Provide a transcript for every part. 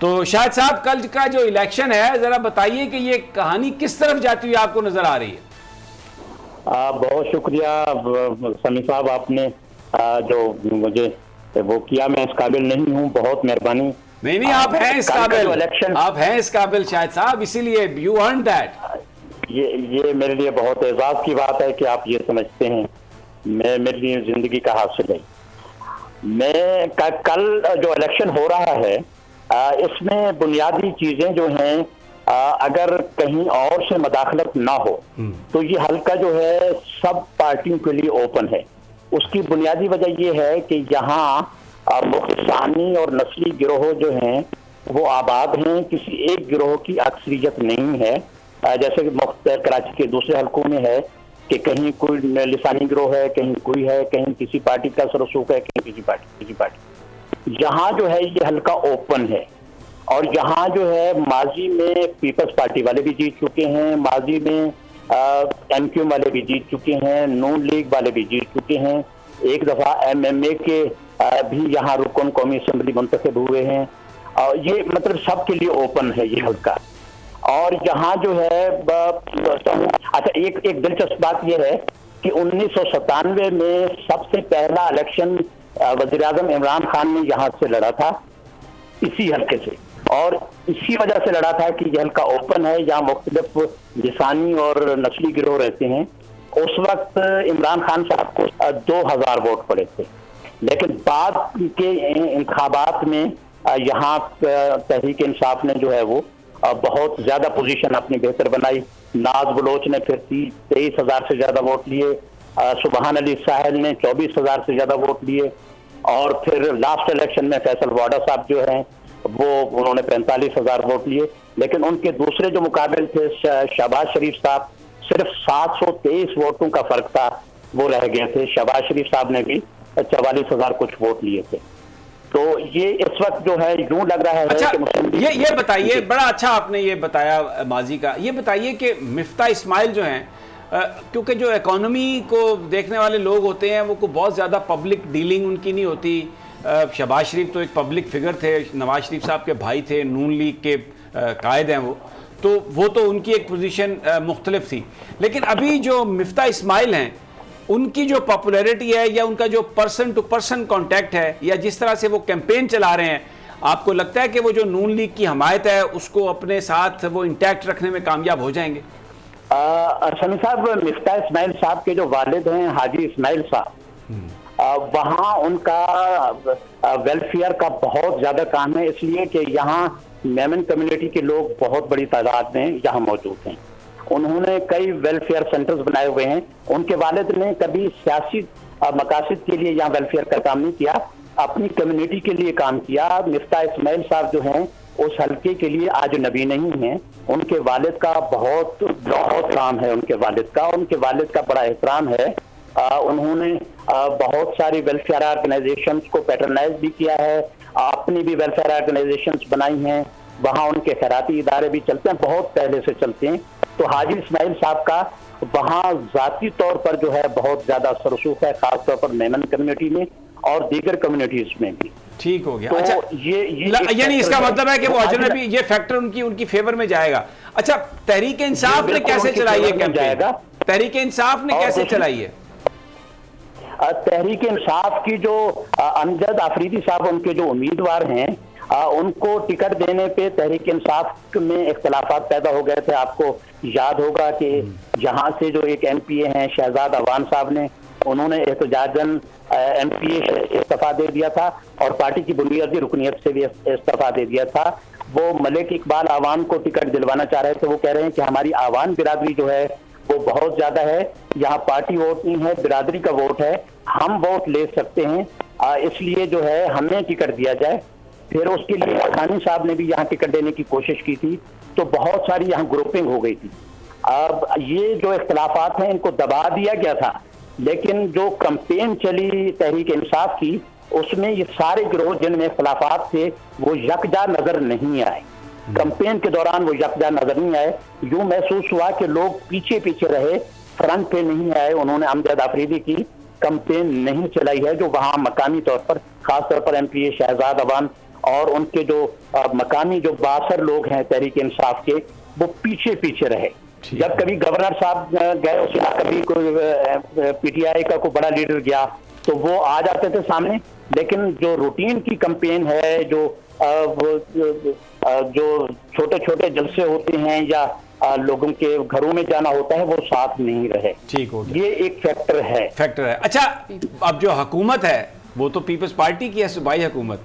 تو شاہد صاحب کل کا جو الیکشن ہے ذرا بتائیے کہ یہ کہانی کس طرف جاتی ہوئی آپ کو نظر آ رہی ہے؟ بہت شکریہ سمیع صاحب، آپ نے جو مجھے وہ کیا، میں اس قابل نہیں ہوں، بہت مہربانی۔ نہیں آپ ہیں اس قابل، آپ ہیں اس قابل شاہد صاحب، اسی لیے یو ارنڈ دیٹ۔ یہ میرے لیے بہت اعزاز کی بات ہے کہ آپ یہ سمجھتے ہیں، میرے لیے زندگی کا حاصل ہے۔ میں کل جو الیکشن ہو رہا ہے اس میں بنیادی چیزیں جو ہیں اگر کہیں اور سے مداخلت نہ ہو تو یہ حلقہ جو ہے سب پارٹیوں کے لیے اوپن ہے۔ اس کی بنیادی وجہ یہ ہے کہ یہاں مختصانی اور نسلی گروہ جو ہیں وہ آباد ہیں، کسی ایک گروہ کی اکثریت نہیں ہے، جیسے کہ کراچی کے دوسرے حلقوں میں ہے کہ کہیں کوئی لسانی گروہ ہے، کہیں کوئی ہے، کہیں کسی پارٹی کا سرسوخ ہے، کہیں کسی پارٹی۔ یہاں جو ہے یہ حلقہ اوپن ہے، اور یہاں جو ہے ماضی میں پیپلز پارٹی والے بھی جیت چکے ہیں، ماضی میں ایم کیو والے بھی جیت چکے ہیں، نون لیگ والے بھی جیت چکے ہیں، ایک دفعہ ایم ایم اے کے بھی یہاں رکن قومی اسمبلی منتخب ہوئے ہیں، اور یہ مطلب سب کے لیے اوپن ہے یہ حلقہ۔ اور یہاں جو ہے اچھا ایک دلچسپ بات یہ ہے کہ 1997 میں سب سے پہلا الیکشن وزیر اعظم عمران خان نے یہاں سے لڑا تھا، اسی حلقے سے، اور اسی وجہ سے لڑا تھا کہ یہ حلقہ اوپن ہے، یہاں مختلف لسانی اور نسلی گروہ رہتے ہیں۔ اس وقت عمران خان صاحب کو 2000 ووٹ پڑے تھے، لیکن بعد کے انتخابات میں یہاں تحریک انصاف نے جو ہے وہ بہت زیادہ پوزیشن اپنی بہتر بنائی۔ ناز بلوچ نے پھر 23,000 سے زیادہ ووٹ لیے، سبحان علی ساحل نے 24,000 سے زیادہ ووٹ لیے، اور پھر لاسٹ الیکشن میں فیصل واڈا صاحب جو ہیں انہوں نے 45,000 ووٹ لیے، لیکن ان کے دوسرے جو مقابل تھے شہباز شریف صاحب، صرف 723 ووٹوں کا فرق تھا، وہ رہ گئے تھے۔ شہباز شریف صاحب نے بھی 44,000 کچھ ووٹ لیے تھے۔ تو یہ اس وقت جو ہے یوں لگ رہا ہے کہ یہ بتائیے، بڑا اچھا آپ نے یہ بتایا ماضی کا، یہ بتائیے کہ مفتاح اسماعیل جو ہیں، کیونکہ جو اکانومی کو دیکھنے والے لوگ ہوتے ہیں وہ کو بہت زیادہ پبلک ڈیلنگ ان کی نہیں ہوتی۔ شہباز شریف تو ایک پبلک فگر تھے، نواز شریف صاحب کے بھائی تھے، نون لیگ کے قائد ہیں وہ تو ان کی ایک پوزیشن مختلف تھی، لیکن ابھی جو مفتاح اسماعیل ہیں ان کی جو پاپولیرٹی ہے یا ان کا جو پرسن ٹو پرسن کانٹیکٹ ہے یا جس طرح سے وہ کیمپین چلا رہے ہیں، آپ کو لگتا ہے کہ وہ جو نون لیگ کی حمایت ہے اس کو اپنے ساتھ وہ انٹیکٹ رکھنے میں کامیاب ہو جائیں گے؟ سمیع صاحب، مفتاح اسماعیل صاحب کے جو والد ہیں حاجی اسماعیل صاحب، وہاں ان کا ویلفیئر کا بہت زیادہ کام ہے، اس لیے کہ یہاں میمن کمیونٹی کے لوگ بہت بڑی تعداد میں یہاں موجود ہیں۔ انہوں نے کئی ویلفیئر سینٹرز بنائے ہوئے ہیں۔ ان کے والد نے کبھی سیاسی مقاصد کے لیے یہاں ویلفیئر کا کام نہیں کیا، اپنی کمیونٹی کے لیے کام کیا۔ مفتاح اسماعیل صاحب جو ہیں اس حلقے کے لیے آج نبی نہیں ہیں، ان کے والد کا بہت کام ہے، ان کے والد کا بڑا احترام ہے۔ انہوں نے بہت ساری ویلفیئر آرگنائزیشنز کو پیٹرنائز بھی کیا ہے، اپنی بھی ویلفیئر آرگنائزیشنز بنائی ہیں، وہاں ان کے خیراتی ادارے بھی چلتے ہیں، بہت پہلے سے چلتے ہیں۔ تو حاجی اسماعیل صاحب کا وہاں ذاتی طور پر جو ہے بہت زیادہ سرسوخ ہے، خاص طور پر میمن کمیونٹی میں اور دیگر کمیونٹیز میں بھی۔ ٹھیک ہو گیا۔ اچھا، یعنی اس کا مطلب ہے کہ وہ اجنبی، یہ فیکٹر ان کی فیور میں جائے گا۔ اچھا، تحریک انصاف نے کیسے چلائی ہے کیمپین؟ تحریک انصاف نے کیسے چلائی ہے؟ تحریک انصاف کی جو امجد آفریدی صاحب ان کے جو امیدوار ہیں، ان کو ٹکٹ دینے پہ تحریک انصاف میں اختلافات پیدا ہو گئے تھے۔ آپ کو یاد ہوگا کہ یہاں سے جو ایک ایم پی اے ہیں شہزاد اوان صاحب نے، انہوں نے احتجاجاً ایم پی اے استعفیٰ دے دیا تھا اور پارٹی کی بنیادی رکنیت سے بھی استعفیٰ دے دیا تھا۔ وہ ملک اقبال آوان کو ٹکٹ دلوانا چاہ رہے تھے۔ وہ کہہ رہے ہیں کہ ہماری آوان برادری جو ہے وہ بہت زیادہ ہے، یہاں پارٹی ووٹ نہیں ہے، برادری کا ووٹ ہے، ہم ووٹ لے سکتے ہیں، اس لیے جو ہے ہمیں ٹکٹ دیا جائے۔ پھر اس کے لیے خانی صاحب نے بھی یہاں ٹکٹ دینے کی کوشش کی تھی، تو بہت ساری یہاں گروپنگ ہو گئی تھی۔ اب یہ جو اختلافات ہیں ان کو دبا دیا گیا تھا، لیکن جو کمپین چلی تحریک انصاف کی اس میں یہ سارے گروہ جن میں اختلافات تھے وہ یکجا نظر نہیں آئے۔ کمپین کے دوران وہ یکجا نظر نہیں آئے، یوں محسوس ہوا کہ لوگ پیچھے پیچھے رہے، فرنٹ پہ نہیں آئے۔ انہوں نے امجد آفریدی کی کمپین نہیں چلائی ہے، جو وہاں مقامی طور پر خاص طور پر ایم پی اے شہزاد اوان اور ان کے جو مقامی جو بااثر لوگ ہیں تحریک انصاف کے وہ پیچھے پیچھے رہے. جب کبھی گورنر صاحب گئے اس یا کبھی کوئی پی ٹی آئی کا کوئی بڑا لیڈر گیا تو وہ آ جاتے تھے سامنے, لیکن جو روٹین کی کمپین ہے, جو چھوٹے چھوٹے جلسے ہوتے ہیں یا لوگوں کے گھروں میں جانا ہوتا ہے, وہ ساتھ نہیں رہے. ٹھیک ہو گیا, یہ ایک فیکٹر ہے. اچھا, اب جو حکومت ہے وہ تو پیپلز پارٹی کی ہے, صوبائی حکومت,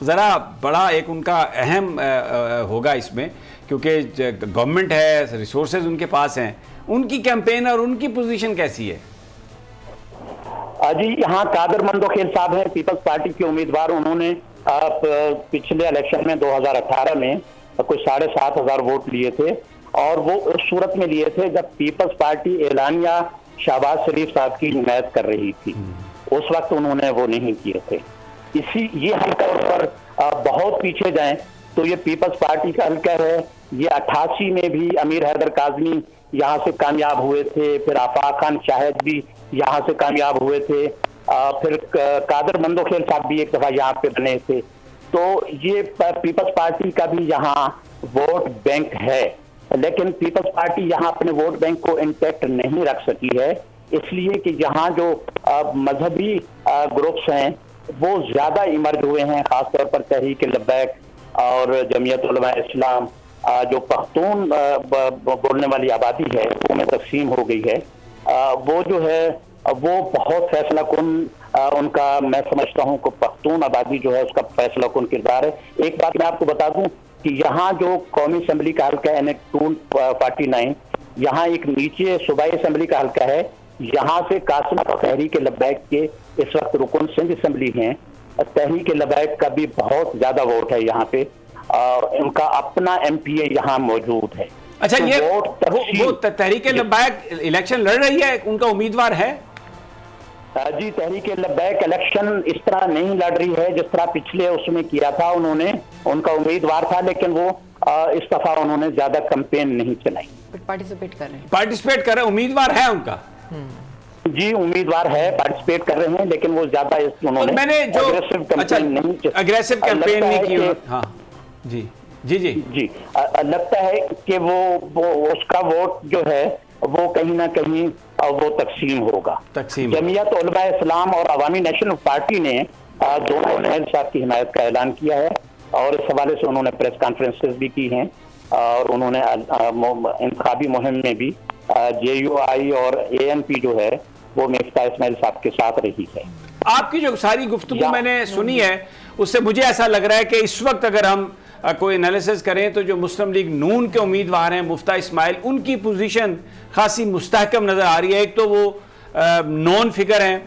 ذرا بڑا ایک ان کا اہم ہوگا اس میں, کیونکہ گورنمنٹ ہے, ریسورسز ان کے پاس ہیں, ان کی کیمپین اور ان کی پوزیشن کیسی ہے؟ جی, یہاں قادر مندوخیل صاحب ہیں, پیپلز پارٹی کے امیدوار. انہوں نے پچھلے الیکشن میں 2018 میں کوئی 7,500 ووٹ لیے تھے, اور وہ اس صورت میں لیے تھے جب پیپلز پارٹی اعلانیہ شہباز شریف صاحب کی حمایت کر رہی تھی. اس وقت انہوں نے وہ نہیں کیے تھے. یہ حلقہ پر بہت پیچھے جائیں تو یہ پیپلز پارٹی کا حلقہ ہے. یہ 88 میں بھی امیر حیدر کاظمی یہاں سے کامیاب ہوئے تھے, پھر آفاق خان شاہد بھی یہاں سے کامیاب ہوئے تھے, پھر قادر مندوخیل صاحب بھی ایک دفعہ یہاں پہ بنے تھے. تو یہ پیپلز پارٹی کا بھی یہاں ووٹ بینک ہے, لیکن پیپلز پارٹی یہاں اپنے ووٹ بینک کو انٹیکٹ نہیں رکھ سکی ہے, اس لیے کہ یہاں جو مذہبی گروپس ہیں وہ زیادہ ایمرج ہوئے ہیں, خاص طور پر تحریک لبیک اور جمعیت علماء اسلام. جو پختون بولنے والی آبادی ہے وہ میں تقسیم ہو گئی ہے, وہ جو ہے وہ بہت فیصلہ کن ان کا, میں سمجھتا ہوں کہ پختون آبادی جو ہے اس کا فیصلہ کن کردار ہے. ایک بات میں آپ کو بتا دوں کہ یہاں جو قومی اسمبلی کا حلقہ ہے NH-249, یہاں ایک نیچے صوبائی اسمبلی کا حلقہ ہے, یہاں سے قاسم تحریک لبیک کے اس وقت رکن سندھ اسمبلی ہیں. تحریک لبیک کا بھی بہت زیادہ ووٹ ہے یہاں پہ, اور ان کا اپنا MP یہاں موجود ہے. اچھا, یہ وہ تحریک لبیک الیکشن لڑ رہی ہے, ان کا امیدوار ہے؟ جی, تحریک لبیک الیکشن اس طرح نہیں لڑ رہی ہے جس طرح پچھلے اس میں کیا تھا. انہوں نے, ان کا امیدوار تھا, لیکن وہ اس دفعہ انہوں نے زیادہ کمپین نہیں چلائی. پارٹیسپیٹ کر رہے ہیں, امیدوار ہے ان کا؟ جی, امیدوار ہے, پارٹیسپیٹ کر رہے ہیں, لیکن وہ زیادہ انہوں نے اگریسو کیمپین نہیں کی. ہاں جی جی جی جی, لگتا ہے کہ وہ اس کا ووٹ جو ہے وہ کہیں نہ کہیں وہ تقسیم ہوگا. جمعیت علماء اسلام اور عوامی نیشنل پارٹی نے دونوں نہل صاحب کی حمایت کا اعلان کیا ہے, اور اس حوالے سے انہوں نے پریس کانفرنسز بھی کی ہیں, اور انہوں نے انتخابی مہم میں بھی JUI اور ANP جو ہے وہ مفتاح اسماعیل صاحب کے ساتھ رہی ہے. آپ کی جو ساری گفتگو میں نے سنی ہے اس سے مجھے ایسا لگ رہا ہے کہ اس وقت اگر ہم کوئی انالیسس کریں تو جو مسلم لیگ نون کے امیدوار ہیں مفتاح اسماعیل, ان کی پوزیشن خاصی مستحکم نظر آ رہی ہے. ایک تو وہ نون فگر ہیں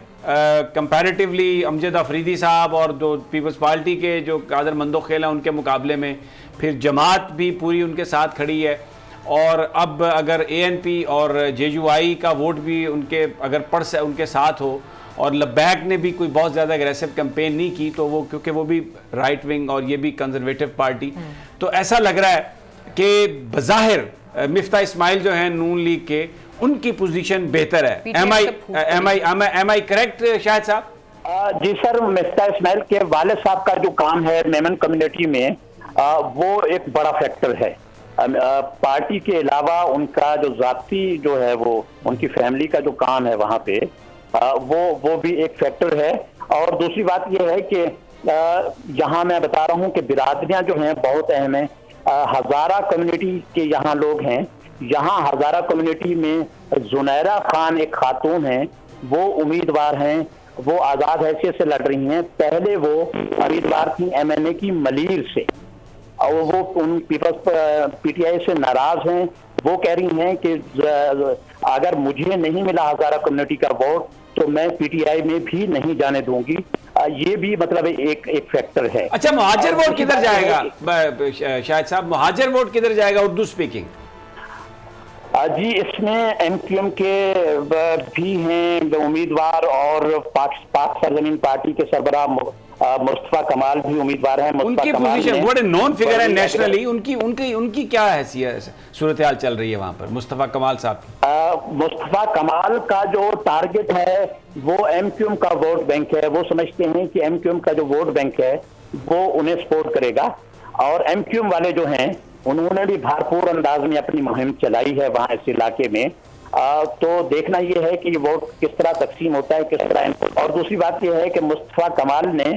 کمپیریٹیولی امجد افریدی صاحب, اور جو پیپلز پارٹی کے جو قادر مندوخیل ہیں ان کے مقابلے میں, پھر جماعت بھی پوری ان کے ساتھ کھڑی ہے, اور اب اگر ANP اور JUI کا ووٹ بھی ان کے اگر ان کے ساتھ ہو, اور لبیک نے بھی کوئی بہت زیادہ اگریسو کیمپین نہیں کی, تو وہ کیونکہ وہ بھی رائٹ ونگ اور یہ بھی کنزرویٹو پارٹی, تو ایسا لگ رہا ہے کہ بظاہر مفتاح اسماعیل جو ہیں نون لیگ کے, ان کی پوزیشن بہتر ہے. ایم آئی کریکٹ شاہد صاحب؟ جی سر, مفتاح اسماعیل کے والد صاحب کا جو کام ہے میمن کمیونٹی میں وہ ایک بڑا فیکٹر ہے. پارٹی کے علاوہ ان کا جو ذاتی جو ہے وہ ان کی فیملی کا جو کام ہے وہاں پہ وہ بھی ایک فیکٹر ہے. اور دوسری بات یہ ہے کہ یہاں میں بتا رہا ہوں کہ برادریاں جو ہیں بہت اہم ہیں. ہزارہ کمیونٹی کے یہاں لوگ ہیں, یہاں ہزارہ کمیونٹی میں زنیرہ خان ایک خاتون ہیں, وہ امیدوار ہیں, وہ آزاد حیثیت سے لڑ رہی ہیں. پہلے وہ امیدوار تھیں MNA کی ملیر سے, اور وہ ان پیپلز PTI سے ناراض ہیں. وہ کہہ رہی ہیں کہ اگر مجھے نہیں ملا ہزارہ کمیونٹی کا ووٹ تو میں PTI میں بھی نہیں جانے دوں گی. یہ بھی مطلب ایک فیکٹر ہے. اچھا, مہاجر ووٹ کدھر جائے گا شاہد صاحب, مہاجر ووٹ کدھر جائے گا اردو اسپیکنگ؟ جی, اس میں MQM کے بھی ہیں امیدوار, اور پاک سرزمین پارٹی کے سربراہ مصطفیٰ کمال بھی امیدوار ہیں. ان کی پوزیشن بڑے نون فگر ہے نیشنلی, ان کی کیا حیثیت صورتحال چل رہی ہے وہاں پر مصطفیٰ کمال صاحب؟ مصطفیٰ کمال کا جو ٹارگٹ ہے وہ MQM کا ووٹ بینک ہے. وہ سمجھتے ہیں کہ MQM کا جو ووٹ بینک ہے وہ انہیں سپورٹ کرے گا. اور ایم کیو ایم والے جو ہیں انہوں نے بھی بھرپور انداز میں اپنی مہم چلائی ہے وہاں اس علاقے میں. تو دیکھنا یہ ہے کہ یہ ووٹ کس طرح تقسیم ہوتا ہے, کس طرح. اور دوسری بات یہ ہے کہ مصطفیٰ کمال نے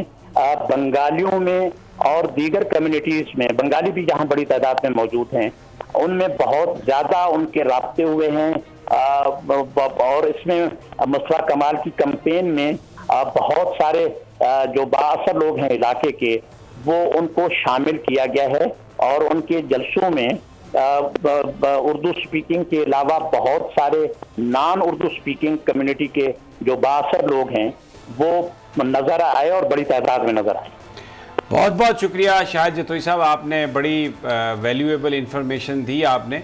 بنگالیوں میں اور دیگر کمیونٹیز میں, بنگالی بھی جہاں بڑی تعداد میں موجود ہیں, ان میں بہت زیادہ ان کے رابطے ہوئے ہیں. اور اس میں مصطفیٰ کمال کی کمپین میں بہت سارے جو بااثر لوگ ہیں علاقے کے, وہ ان کو شامل کیا گیا ہے. اور ان کے جلسوں میں اردو سپیکنگ کے علاوہ بہت سارے نان اردو سپیکنگ کمیونٹی کے جو بااثر لوگ ہیں وہ نظر آئے اور بڑی تعداد میں نظر آئے. بہت بہت شکریہ شاہد جتوئی صاحب, آپ نے بڑی ویلیویبل انفارمیشن دی آپ نے.